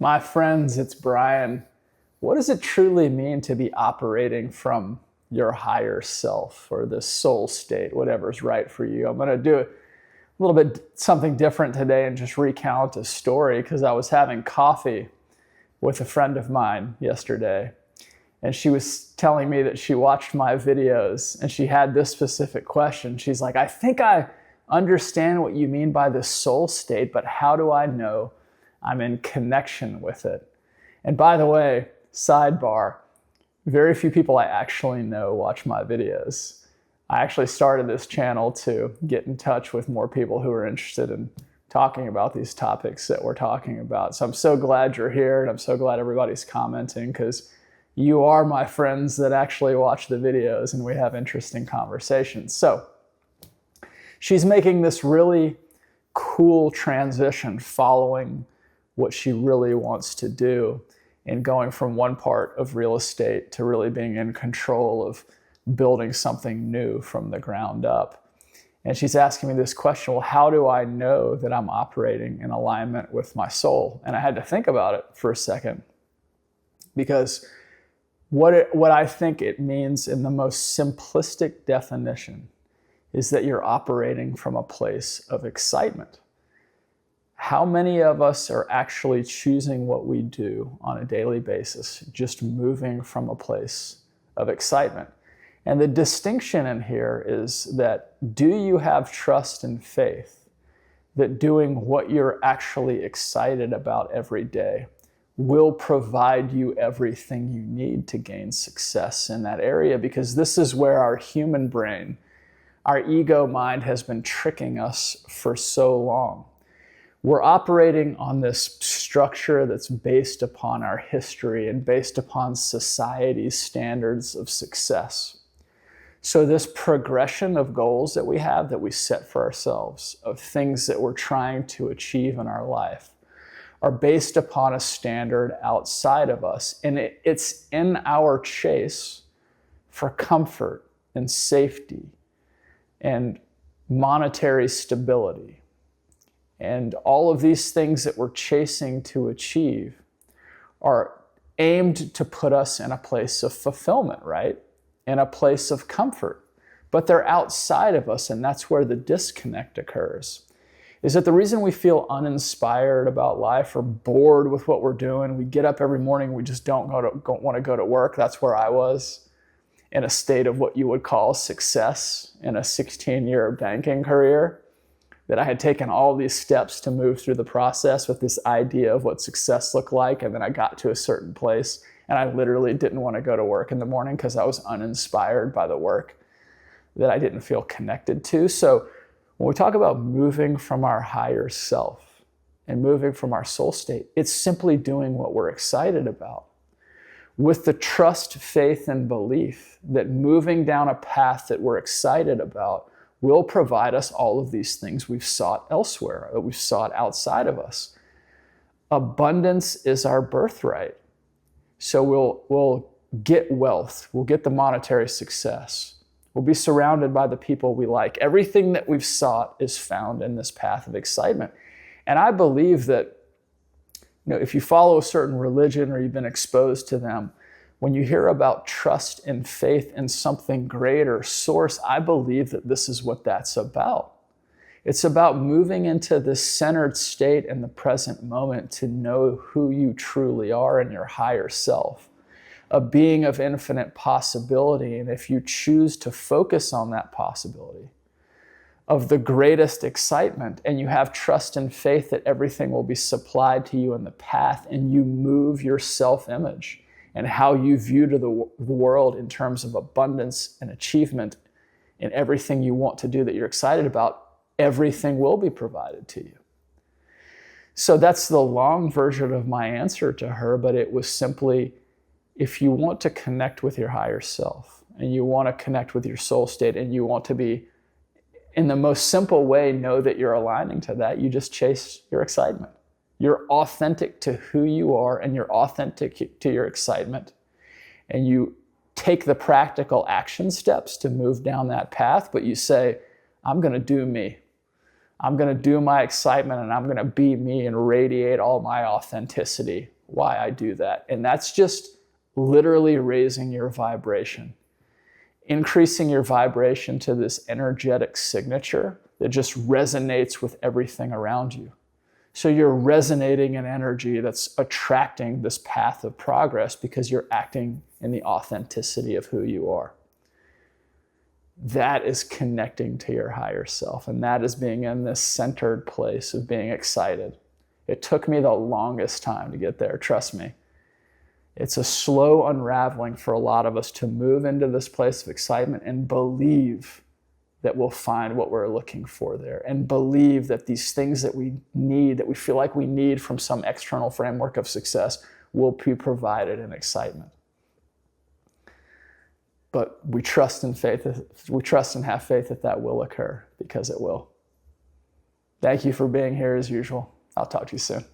My friends, it's Brian. What does it truly mean to be operating from your higher self or the soul state, whatever's right for you? I'm going to do a little bit something different today and just recount a story because I was having coffee with a friend of mine yesterday. And she was telling me that she watched my videos and she had this specific question. She's like, I think I understand what you mean by the soul state, but how do I know I'm in connection with it? And by the way, sidebar, very few people I actually know watch my videos. I actually started this channel to get in touch with more people who are interested in talking about these topics that we're talking about. So I'm so glad you're here, and I'm so glad everybody's commenting, because you are my friends that actually watch the videos and we have interesting conversations. So she's making this really cool transition following what she really wants to do and going from one part of real estate to really being in control of building something new from the ground up. And she's asking me this question, well, how do I know that I'm operating in alignment with my soul? And I had to think about it for a second, because what I think it means in the most simplistic definition is that you're operating from a place of excitement. How many of us are actually choosing what we do on a daily basis, just moving from a place of excitement? And the distinction in here is that, do you have trust and faith that doing what you're actually excited about every day will provide you everything you need to gain success in that area? Because this is where our human brain, our ego mind, has been tricking us for so long. We're operating on this structure that's based upon our history and based upon society's standards of success. So this progression of goals that we have, that we set for ourselves, of things that we're trying to achieve in our life, are based upon a standard outside of us. And it's in our chase for comfort and safety and monetary stability. And all of these things that we're chasing to achieve are aimed to put us in a place of fulfillment, right? In a place of comfort. But they're outside of us, and that's where the disconnect occurs. Is that the reason we feel uninspired about life or bored with what we're doing? We get up every morning, we just don't want to go to work. That's where I was, in a state of what you would call success in a 16-year banking career, that I had taken all these steps to move through the process with this idea of what success looked like. And then I got to a certain place and I literally didn't want to go to work in the morning because I was uninspired by the work that I didn't feel connected to. So when we talk about moving from our higher self and moving from our soul state, it's simply doing what we're excited about, with the trust, faith, and belief that moving down a path that we're excited about will provide us all of these things we've sought elsewhere, that we've sought outside of us. Abundance is our birthright. So we'll get wealth, we'll get the monetary success, we'll be surrounded by the people we like. Everything that we've sought is found in this path of excitement. And I believe that, if you follow a certain religion or you've been exposed to them, when you hear about trust and faith in something greater, source, I believe that this is what that's about. It's about moving into this centered state in the present moment to know who you truly are in your higher self, a being of infinite possibility. And if you choose to focus on that possibility of the greatest excitement, and you have trust and faith that everything will be supplied to you in the path, and you move your self-image and how you view to the world in terms of abundance and achievement in everything you want to do that you're excited about, everything will be provided to you. So that's the long version of my answer to her, but it was simply, if you want to connect with your higher self and you want to connect with your soul state and you want to be, in the most simple way, know that you're aligning to that, you just chase your excitement. You're authentic to who you are and you're authentic to your excitement. And you take the practical action steps to move down that path, but you say, I'm going to do me. I'm going to do my excitement and I'm going to be me and radiate all my authenticity why I do that. And that's just literally raising your vibration, increasing your vibration to this energetic signature that just resonates with everything around you. So you're resonating in energy that's attracting this path of progress because you're acting in the authenticity of who you are. That is connecting to your higher self, and that is being in this centered place of being excited. It took me the longest time to get there, trust me. It's a slow unraveling for a lot of us to move into this place of excitement and believe that we'll find what we're looking for there, and believe that these things that we need, that we feel like we need from some external framework of success, will be provided in excitement. But we trust and have faith that that will occur, because it will. Thank you for being here as usual. I'll talk to you soon.